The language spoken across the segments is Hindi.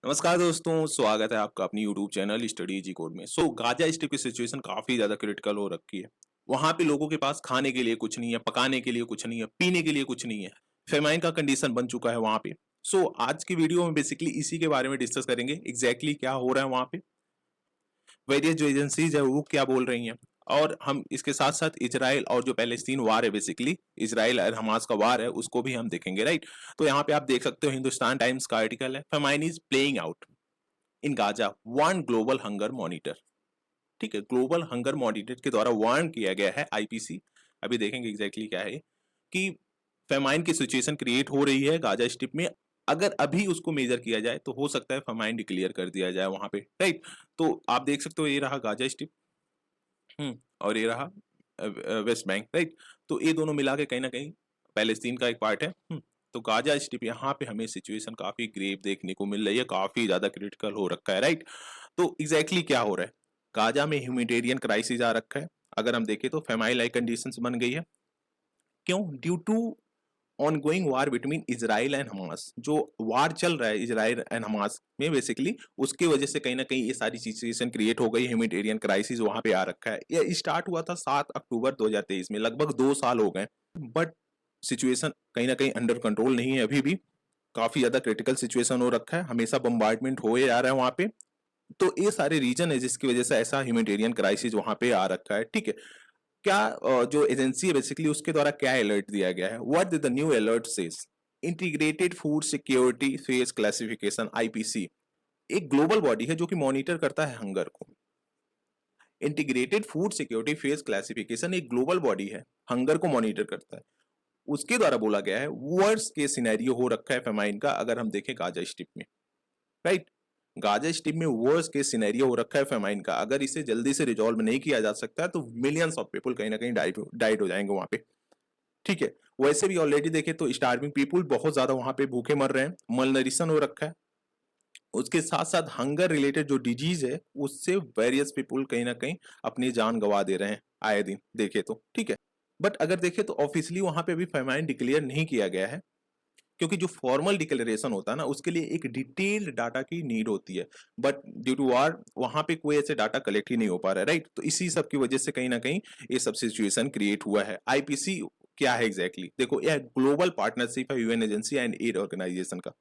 नमस्कार दोस्तों, स्वागत है आपका अपनी YouTube channel study easy code में। गाजा स्ट्रिप की सिचुएशन काफी ज्यादा क्रिटिकल हो रखी है। वहां पे लोगों के पास खाने के लिए कुछ नहीं है, पकाने के लिए कुछ नहीं है, पीने के लिए कुछ नहीं है। फेमाइन का कंडीशन बन चुका है वहां पे। आज की वीडियो में बेसिकली इसी के बारे में डिस्कस करेंगे, एग्जैक्टली क्या हो रहा है वहां पे, वेरियस जो एजेंसीज है वो क्या बोल रही हैं, और हम इसके साथ साथ इजराइल और जो पैलेस्तीन वार है, बेसिकली इजराइल और हमास का वार है, उसको भी हम देखेंगे, राइट। तो यहाँ पे आप देख सकते हो हिंदुस्तान टाइम्स का आर्टिकल है, famine is playing out in Gaza, warn global hunger monitor. ठीक है, ग्लोबल हंगर मॉनिटर के द्वारा वार्न किया गया है, आईपीसी। अभी देखेंगे एग्जैक्टली क्या है कि फेमाइन की सिचुएशन क्रिएट हो रही है गाजा स्ट्रिप में। अगर अभी उसको मेजर किया जाए तो हो सकता है फेमाइन डिक्लेयर कर दिया जाए वहां पे, राइट। तो आप देख सकते हो ये रहा गाजा स्ट्रिप, और ये रहा वेस्ट बैंक, राइट। तो ये दोनों मिला के कहीं ना कहीं पैलेस्तीन का एक पार्ट है। तो गाजा स्ट्रिप यहाँ पे हमें सिचुएशन काफी ग्रेव देखने को मिल रही है, काफी ज्यादा क्रिटिकल हो रखा है, राइट। तो एग्जैक्टली क्या हो रहा है, गाजा में ह्यूमैनिटेरियन क्राइसिस आ रखा है। अगर हम देखें तो फेमाइल लाइक कंडीशंस बन गई है। क्यों? Due to ongoing war between Israel and Hamas. जो वार चल रहा है इजराइल एंड हमास में, बेसिकली उसकी वजह से कहीं ना कहीं ये सारी सिचुएशन क्रिएट हो गई, ह्यूमैनिटेरियन क्राइसिस वहां पे आ रखा है। ये स्टार्ट हुआ था 7 अक्टूबर 2023 में, लगभग 2 साल हो गए। बट सिचुएशन कहीं ना कहीं अंडर कंट्रोल नहीं है, अभी भी काफी ज्यादा क्रिटिकल सिचुएशन हो रखा है, हमेशा बम्बार्डमेंट हो जा रहा है वहां पे। तो ये सारे रीजन है जिसकी वजह से ऐसा ह्यूमैनिटेरियन क्राइसिस वहां पे आ रखा है, ठीक है। क्या जो एजेंसी है बेसिकली उसके द्वारा क्या अलर्ट दिया गया है, what did the new alert says, integrated food security phase classification, IPC एक ग्लोबल बॉडी है जो कि मॉनिटर करता है हंगर को। Integrated food security phase classification एक ग्लोबल बॉडी है, हंगर को मॉनिटर करता है। उसके द्वारा बोला गया है वर्स्ट के सिनेरियो हो रखा है फेमाइन का, अगर हम देखें गाजा स्ट्रिप में, राइट। गाजा स्ट्रिप में वर्स्ट केस सिनेरियो हो रखा है फेमाइन का। अगर इसे जल्दी से रिजॉल्व नहीं किया जा सकता तो मिलियंस ऑफ पीपल कहीं ना कहीं डाइड हो जाएंगे वहां पे, ठीक है। वैसे भी ऑलरेडी देखे तो स्टार्विंग पीपुल बहुत ज्यादा वहां पे भूखे मर रहे हैं, मलनरिशन हो रखा है। उसके साथ साथ हंगर रिलेटेड जो डिजीज है उससे वेरियस पीपुल कहीं ना कहीं अपनी जान गंवा दे रहे हैं आए दिन, देखे तो, ठीक है। बट अगर देखे तो ऑफिशियली वहां पे अभी फेमाइन डिक्लेयर नहीं किया गया है, क्योंकि जो फॉर्मल डिक्लेरेशन होता है ना उसके लिए एक डिटेल्ड डाटा की नीड होती है। बट ड्यू टू वार वहां पे कोई ऐसे डाटा कलेक्ट ही नहीं हो पा रहा है, राइट। तो इसी सब की वजह से कहीं ना कहीं ये सब सिचुएशन क्रिएट हुआ है। आईपीसी क्या है एग्जैक्टली देखो, यह ग्लोबल पार्टनरशिप है UN agency and aid organisation का।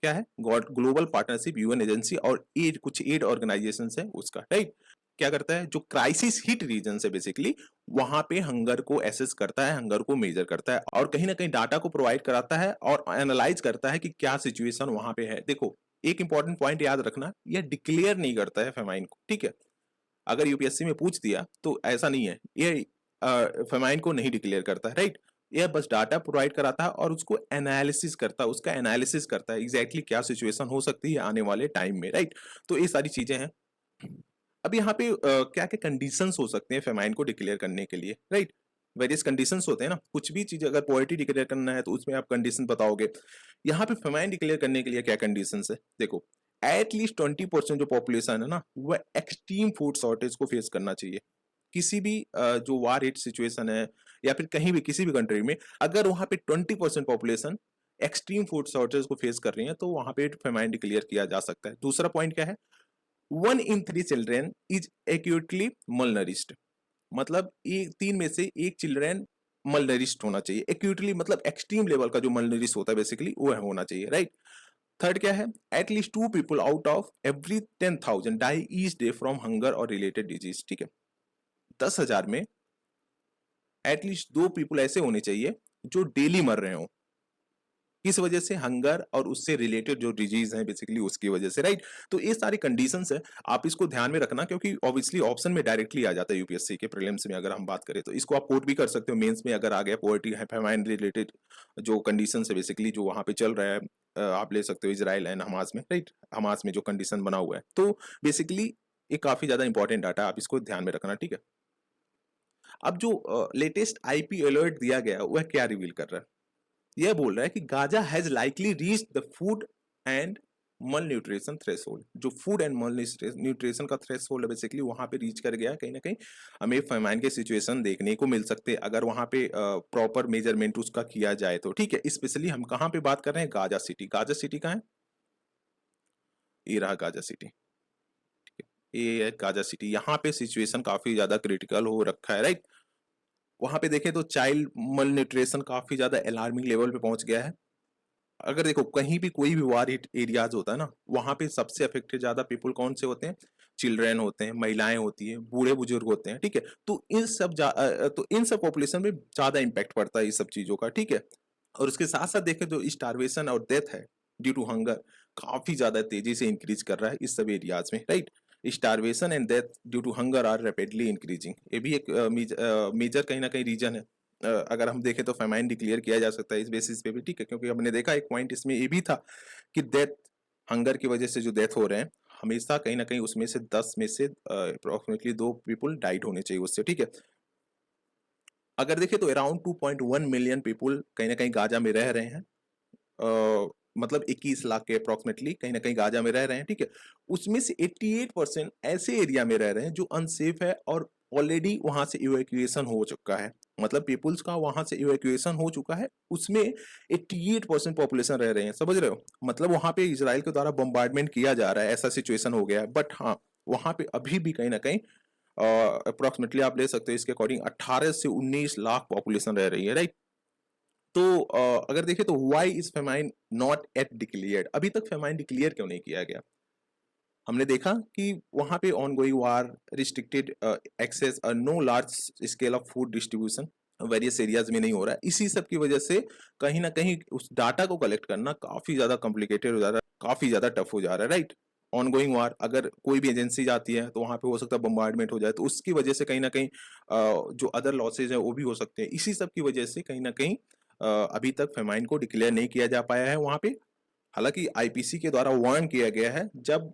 क्या है? ग्लोबल पार्टनरशिप यूएन एजेंसी और एड, कुछ एड ऑर्गेनाइजेशन है उसका, राइट। क्या करता है, जो क्राइसिस हिट रीजन है बेसिकली वहां पे हंगर को एसेस करता है, हंगर को मेजर करता है और कहीं ना कहीं डाटा को प्रोवाइड कराता है और एनालाइज करता है कि क्या सिचुएशन वहां पे है। देखो एक इंपॉर्टेंट पॉइंट याद रखना, यह डिक्लेयर नहीं करता है फेमाइन को, ठीक है। अगर यूपीएससी में पूछ दिया तो ऐसा नहीं है, ये फेमाइन को नहीं डिक्लेयर करता है, राइट। यह बस डाटा प्रोवाइड कराता है और उसको एनालिसिस करता है, उसका एनालिसिस करता है एग्जैक्टली क्या सिचुएशन हो सकती है आने वाले टाइम में, राइट। तो ये सारी चीजें हैं। अब यहाँ पे क्या क्या कंडीशंस हो सकते हैं फेमाइन को डिक्लेयर करने के लिए, राइट। वेरियस कंडीशंस होते हैं ना, कुछ भी चीज अगर पोवर्टी डिक्लेयर करना है तो उसमें आप कंडीशन बताओगे। यहाँ पे फेमाइन डिक्लेयर करने के लिए क्या कंडीशंस है, देखो एटलीस्ट 20% जो पॉपुलेशन है ना वह एक्सट्रीम फूड शॉर्टेज को फेस करना चाहिए। किसी भी जो वार हिट सिचुएशन है या फिर कहीं भी किसी भी कंट्री में, अगर वहां पे 20% पॉपुलेशन एक्सट्रीम फूड शॉर्टेज को फेस कर रही है तो वहां पे फेमाइन डिक्लेयर किया जा सकता है। दूसरा पॉइंट क्या है, 1 in 3 चिल्ड्रेन इज एक्यूटली मलनरिस्ड, मतलब एक 3 में से एक चिल्ड्रेन मलनरिस्ड होना चाहिए। एक्यूटली मतलब एक्सट्रीम लेवल का जो मलनरिस्ट होता है बेसिकली वो होना चाहिए, राइट। थर्ड क्या है, at least 2 people out of every 10,000 die each day from hunger और रिलेटेड डिजीज, ठीक है। 10,000 में एटलीस्ट 2 पीपल ऐसे होने चाहिए जो डेली मर रहे हो, किस वजह से, हंगर और उससे रिलेटेड जो डिजीज है बेसिकली उसकी वजह से, राइट। तो ये सारी कंडीशंस है, आप इसको ध्यान में रखना क्योंकि ऑब्वियसली ऑप्शन में डायरेक्टली आ जाता है यूपीएससी के प्रीलिम्स में। अगर हम बात करें तो इसको आप कोट भी कर सकते हो मेंस में, अगर आ गया पॉवर्टी फेमाइन रिलेटेड जो कंडीशंस है बेसिकली जो वहां पे चल रहा है, आप ले सकते हो इजराइल एंड हमास में, राइट। हमास में जो कंडीशन बना हुआ है, तो बेसिकली ये काफी ज्यादा इंपॉर्टेंट डाटा, आप इसको ध्यान में रखना, ठीक है। अब जो लेटेस्ट आईपी अलर्ट दिया गया वह क्या रिवील कर रहा है, यह बोल रहा है कि Gaza has likely reach the food and मल न्यूट्रिशन थ्रेशोल्ड। जो फूड एंड मल न्यूट्रिशन का थ्रेशोल्ड है बेसिकली वहां पे रीच कर गया, कहीं ना कहीं हमें फेमाइन के सिचुएशन देखने को मिल सकते हैं अगर वहां पे प्रॉपर मेजरमेंट उसका किया जाए तो, ठीक है। स्पेशली हम कहाँ पे बात कर रहे हैं, गाजा सिटी। गाजा सिटी कहाँ है, ये रहा गाजा सिटी, ये है गाजा सिटी। यहाँ पे सिचुएशन काफी ज्यादा क्रिटिकल हो रखा है, राइट। वहां पे देखें तो चाइल्ड मल न्यूट्रिशन काफी ज्यादा अलार्मिंग लेवल पे पहुंच गया है। अगर देखो कहीं भी कोई भी वार हिट एरियाज होता है ना, वहां पे सबसे अफेक्टेड ज्यादा पीपल कौन से होते हैं? चिल्ड्रेन होते हैं, महिलाएं होती हैं, बूढ़े बुजुर्ग होते हैं, ठीक है। तो इन सब पॉपुलेशन में ज्यादा इम्पैक्ट पड़ता है इस सब चीजों का, ठीक है। और उसके साथ साथ देखें तो स्टारवेशन और डेथ है ड्यू टू हंगर काफी ज्यादा तेजी से इंक्रीज कर रहा है इस सब एरियाज में, right. Starvation and death due to hunger are rapidly increasing, ये भी एक मेजर कहीं ना कहीं रीजन है। अगर हम देखें तो फेमाइन डिक्लेयर किया जा सकता है इस बेसिस पे भी, ठीक है, क्योंकि हमने देखा एक पॉइंट इसमें ये भी था कि डेथ, हंगर की वजह से जो डेथ हो रहे हैं हमेशा कहीं ना कहीं उसमें से 10 में से अप्रोक्सीमेटली 2 पीपल डाइड होने चाहिए उससे, ठीक है। अगर देखें तो अराउंड 2.1 मिलियन पीपल कहीं ना कहीं गाजा में रह रहे हैं, मतलब 21 लाख के अप्रोक्सीमेटली कहीं ना कहीं गाजा में रह रहे हैं, ठीक है। उसमें से 88% ऐसे एरिया में रह रहे हैं जो अनसेफ है और ऑलरेडी वहां से इवैक्यूएशन हो चुका है, मतलब पीपुल्स का वहां से इवैक्यूएशन हो चुका है, उसमें 88% पॉपुलेशन रह रहे हैं, समझ रहे हो। मतलब वहां पे इसराइल के द्वारा बम्बार्डमेंट किया जा रहा है, ऐसा सिचुएशन हो गया है। बट हाँ, वहां पे अभी भी कहीं ना कहीं अप्रोक्सीमेटली आप ले सकते हो इसके अकॉर्डिंग 18 से 19 लाख पॉपुलेशन रह रही है, राइट। तो अगर देखें तो why is famine not at declared, अभी तक फेमाइन डिक्लेयर क्यों नहीं किया गया? हमने देखा कि वहां पे ongoing war, restricted access, no large scale of food distribution various areas में नहीं हो रहा है। इसी सब की वजह से कहीं ना कहीं उस डाटा को कलेक्ट करना काफी ज्यादा कॉम्प्लिकेटेड हो जा रहा है, काफी ज्यादा टफ हो जा रहा है, राइट। ऑन गोइंग वार, अगर कोई भी एजेंसी जाती है तो वहां पे हो सकता है बम्बार्डमेंट हो जाए, तो उसकी वजह से कहीं ना कहीं जो अदर लॉसेज है वो भी हो सकते हैं। इसी सब की वजह से कहीं ना कहीं अभी तक फेमाइन को डिक्लेयर नहीं किया जा पाया है वहां पे। हालांकि आईपीसी के द्वारा वार्न किया गया है, जब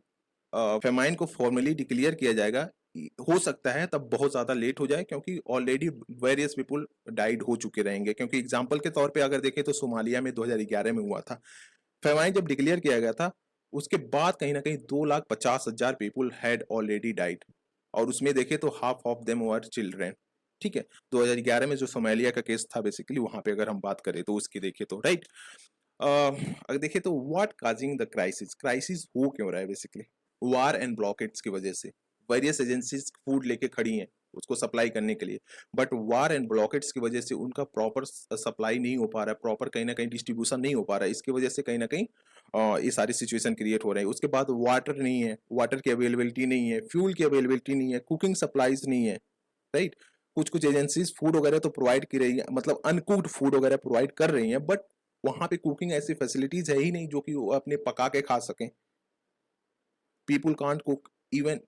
फेमाइन को फॉर्मली डिक्लेयर किया जाएगा हो सकता है तब बहुत ज्यादा लेट हो जाए, क्योंकि ऑलरेडी वेरियस पीपल डाइड हो चुके रहेंगे। क्योंकि एग्जांपल के तौर पे अगर देखें तो सोमालिया में 2011 में हुआ था, फेमाइन जब डिक्लेयर किया गया था उसके बाद कहीं ना कहीं 2,50,000 पीपल हैड ऑलरेडी डाइड, और उसमें देखें तो half of them were children, ठीक है। 2011 में जो सोमालिया का केस था बेसिकली, वहां पे अगर हम बात करें तो उसकी देखें तो, राइट। अगर देखें तो what causing the crisis, crisis हो क्यों रहा है बेसिकली? वार एंड ब्लॉकेट्स की वजह से वेरियस एजेंसीज फूड लेके खड़ी हैं उसको सप्लाई करने के लिए, बट वार एंड ब्लॉकेट्स की वजह से उनका प्रॉपर सप्लाई नहीं हो पा रहा है, प्रॉपर कहीं ना कहीं डिस्ट्रीब्यूशन नहीं हो पा रहा है। इसकी वजह से कहीं ना कहीं ये सारी सिचुएशन क्रिएट हो रहे हैं। उसके बाद वाटर नहीं है, वाटर की अवेलेबिलिटी नहीं है, फ्यूल की अवेलेबिलिटी नहीं है, कुकिंग सप्लाईज नहीं है, राइट। कुछ कुछ एजेंसीज फूड वगैरह तो प्रोवाइड की रही है, मतलब अनकुक्ड फूड वगैरह प्रोवाइड कर रही हैं, बट वहां पे कुकिंग ऐसी फैसिलिटीज है ही नहीं जो कि वो अपने पका के खा सकें। People can't cook even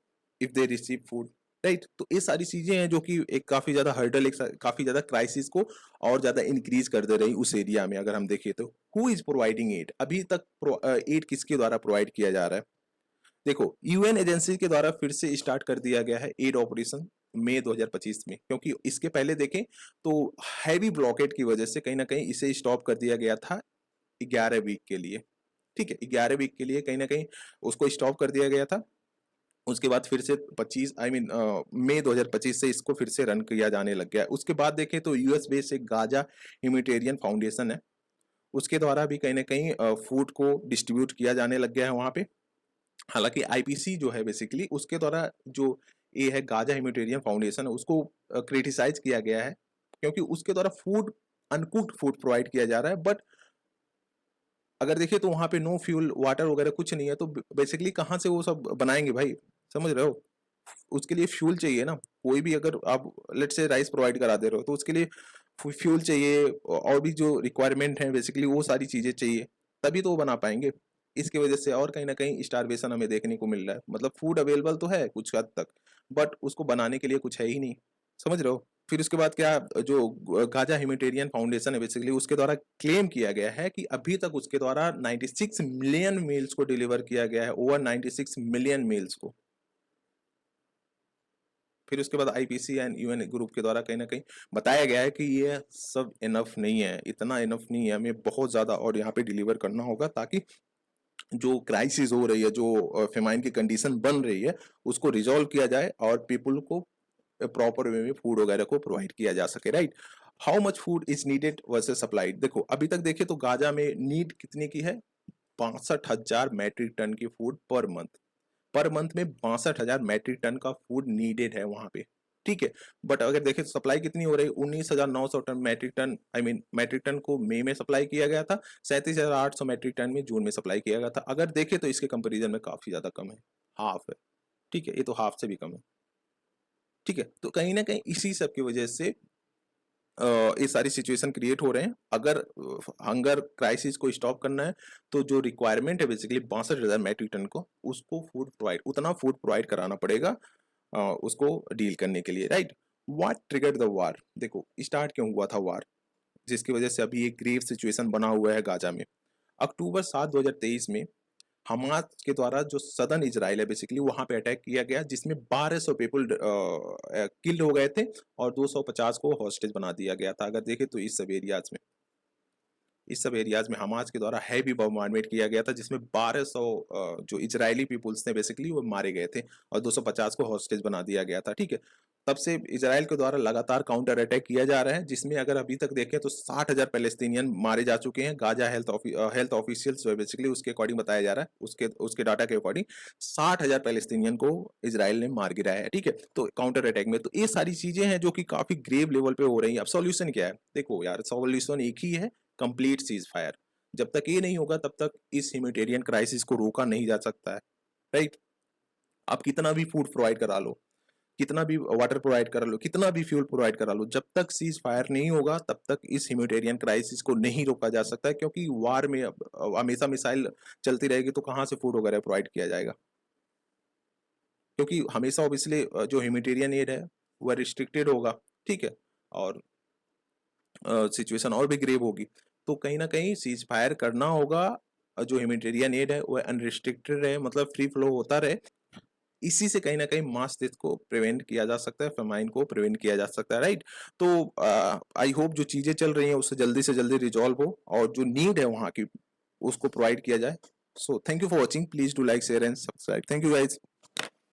if they receive food, right. तो ये सारी चीजें हैं जो कि एक काफी ज्यादा हर्डल, एक काफी ज्यादा क्राइसिस को और ज्यादा इंक्रीज कर दे रही उस एरिया में। अगर हम देखें तो हु इज प्रोवाइडिंग एड, अभी तक एड किसके द्वारा प्रोवाइड किया जा रहा है? देखो यूएन एजेंसी के द्वारा फिर से स्टार्ट कर दिया गया है एड ऑपरेशन मई 2025 में, क्योंकि इसके पहले देखें तो हैवी ब्लॉकेट की वजह से कहीं ना कहीं इसे स्टॉप कर दिया गया था 11 वीक के लिए, ठीक है। 11 वीक के लिए कहीं ना कहीं उसको स्टॉप कर दिया गया था। उसके बाद फिर से 25 मई 2025 से इसको फिर से रन किया जाने लग गया। उसके बाद देखें तो यूएस बेस्ड एक गाजा ह्यूमैनिटेरियन फाउंडेशन है, उसके द्वारा भी कहीं ना कहीं फूड को डिस्ट्रीब्यूट किया जाने लग गया है वहां पे। हालांकि आईपीसी जो है बेसिकली उसके द्वारा जो ये है गाजा ह्यूमैनिटेरियन फाउंडेशन है, उसको क्रिटिसाइज किया गया है क्योंकि उसके द्वारा फूड, अनकुक्ड फूड प्रोवाइड किया जा रहा है। बट अगर देखिए तो वहां पे नो फ्यूल, वाटर वगैरह कुछ नहीं है, तो बेसिकली कहाँ से वो सब बनाएंगे भाई, समझ रहे हो। उसके लिए फ्यूल चाहिए ना, कोई भी अगर आप लेट से राइस प्रोवाइड करा दे रहे हो तो उसके लिए फ्यूल चाहिए, और भी जो रिक्वायरमेंट है बेसिकली वो सारी चीजें चाहिए, तभी तो वो बना पाएंगे। इसकी वजह से और कहीं ना कहीं स्टारवेशन हमें देखने को मिल रहा है। मतलब फूड अवेलेबल तो है कुछ हद तक, बट उसको बनाने के लिए कुछ है ही नहीं, समझ रहे हो। फिर उसके बाद क्या, जो गाजा ह्यूमैनिटेरियन फाउंडेशन है बेसिकली उसके द्वारा क्लेम किया गया है कि अभी तक उसके द्वारा 96 मिलियन मील्स को डिलीवर किया गया है, ओवर 96 मिलियन मील्स को। फिर उसके बाद आईपीसी एंड यूएन ग्रुप के द्वारा कहीं ना कहीं बताया गया है कि ये सब इनफ नहीं है, इतना इनफ नहीं है, हमें बहुत ज्यादा और यहाँ पे डिलीवर करना होगा, ताकि जो क्राइसिस हो रही है, जो फेमाइन की कंडीशन बन रही है, उसको रिजॉल्व किया जाए और पीपल को प्रॉपर वे में फूड वगैरह को प्रोवाइड किया जा सके, right. How much food is needed versus supplied, देखो अभी तक देखे तो गाजा में नीड कितने की है, 62,000 मैट्रिक टन की फूड पर मंथ में 62,000 मैट्रिक टन का फूड नीडेड है वहां पे, ठीक है। बट अगर देखें तो सप्लाई कितनी हो रही है, 19,900 ton metric ton, I mean metric ton को मई में सप्लाई किया गया था, 37,800 मैट्रिक टन में जून में सप्लाई किया गया था। अगर देखें तो इसके कंपेरिजन में काफी ज्यादा कम है, हाफ है, ठीक है, ये तो हाफ से भी कम है, ठीक है। तो कहीं ना कहीं इसी सब की वजह से ये सारी सिचुएशन क्रिएट हो रहे हैं। अगर हंगर क्राइसिस को स्टॉप करना है तो जो रिक्वायरमेंट है बेसिकली 62,000 मैट्रिक टन को, उसको उतना फूड प्रोवाइड कराना पड़ेगा उसको डील करने के लिए, right. What triggered the war, देखो स्टार्ट क्यों हुआ था वार, जिसकी वजह से अभी एक ग्रेव सिचुएशन बना हुआ है गाजा में। अक्टूबर 7 2023 में हमास के द्वारा जो सदर्न इजराइल है बेसिकली वहां पे अटैक किया गया, जिसमें 1200 पीपल किल्ड हो गए थे और 250 को हॉस्टेज बना दिया गया था। अगर देखें तो इस सब एरियाज में हमास के द्वारा हैवी बॉम्बार्डमेंट किया गया था, जिसमें 1200 जो इजरायली पीपुल्स थे बेसिकली वो मारे गए थे और 250 को हॉस्टेज बना दिया गया था, ठीक है। तब से इजराइल के द्वारा लगातार काउंटर अटैक किया जा रहा है, जिसमें अगर अभी तक देखें तो 60,000 पैलेस्टीनियन मारे जा चुके हैं। गाजा हेल्थ ऑफिशियल्स बेसिकली उसके अकॉर्डिंग बताया जा रहा है, उसके डाटा के अकॉर्डिंग 60,000 पैलेस्टीनियन को इजराइल ने मार गिराया है, ठीक है। तो काउंटर अटैक में तो ये सारी चीजें हैं जो कि काफी ग्रेव लेवल पे हो रही है। अब सॉल्यूशन क्या है, देखो यार सॉल्यूशन एक ही है, कंप्लीट सीज फायर। जब तक ये नहीं होगा तब तक इस ह्यूमैनिटेरियन क्राइसिस को रोका नहीं जा सकता है, राइट। आप कितना भी फूड प्रोवाइड करा लो, कितना भी वाटर प्रोवाइड करा लो, कितना भी फ्यूल प्रोवाइड करा लो, जब तक सीज फायर नहीं होगा तब तक इस ह्यूमैनिटेरियन क्राइसिस को नहीं रोका जा सकता है। क्योंकि वार में हमेशा मिसाइल चलती रहेगी तो कहाँ से फूड वगैरह प्रोवाइड किया जाएगा, क्योंकि हमेशा ऑब्वियसली जो ह्यूमैनिटेरियन एड है वह रिस्ट्रिक्टेड होगा, ठीक है। और सिचुएशन और भी ग्रेव होगी। तो कहीं ना कहीं सीज फायर करना होगा, जो ह्यूमैनिटेरियन एड है वह अनरिस्ट्रिक्टेड रहे, मतलब फ्री फ्लो होता रहे। इसी से कहीं ना कहीं मास डेथ को प्रिवेंट किया जा सकता है, फेमाइन को प्रिवेंट किया जा सकता है, राइट। तो आई होप जो चीजें चल रही हैं उससे जल्दी से जल्दी रिजॉल्व हो और जो नीड है वहाँ की उसको प्रोवाइड किया जाए। So thank you for watching, please do like share and subscribe, thank you guys.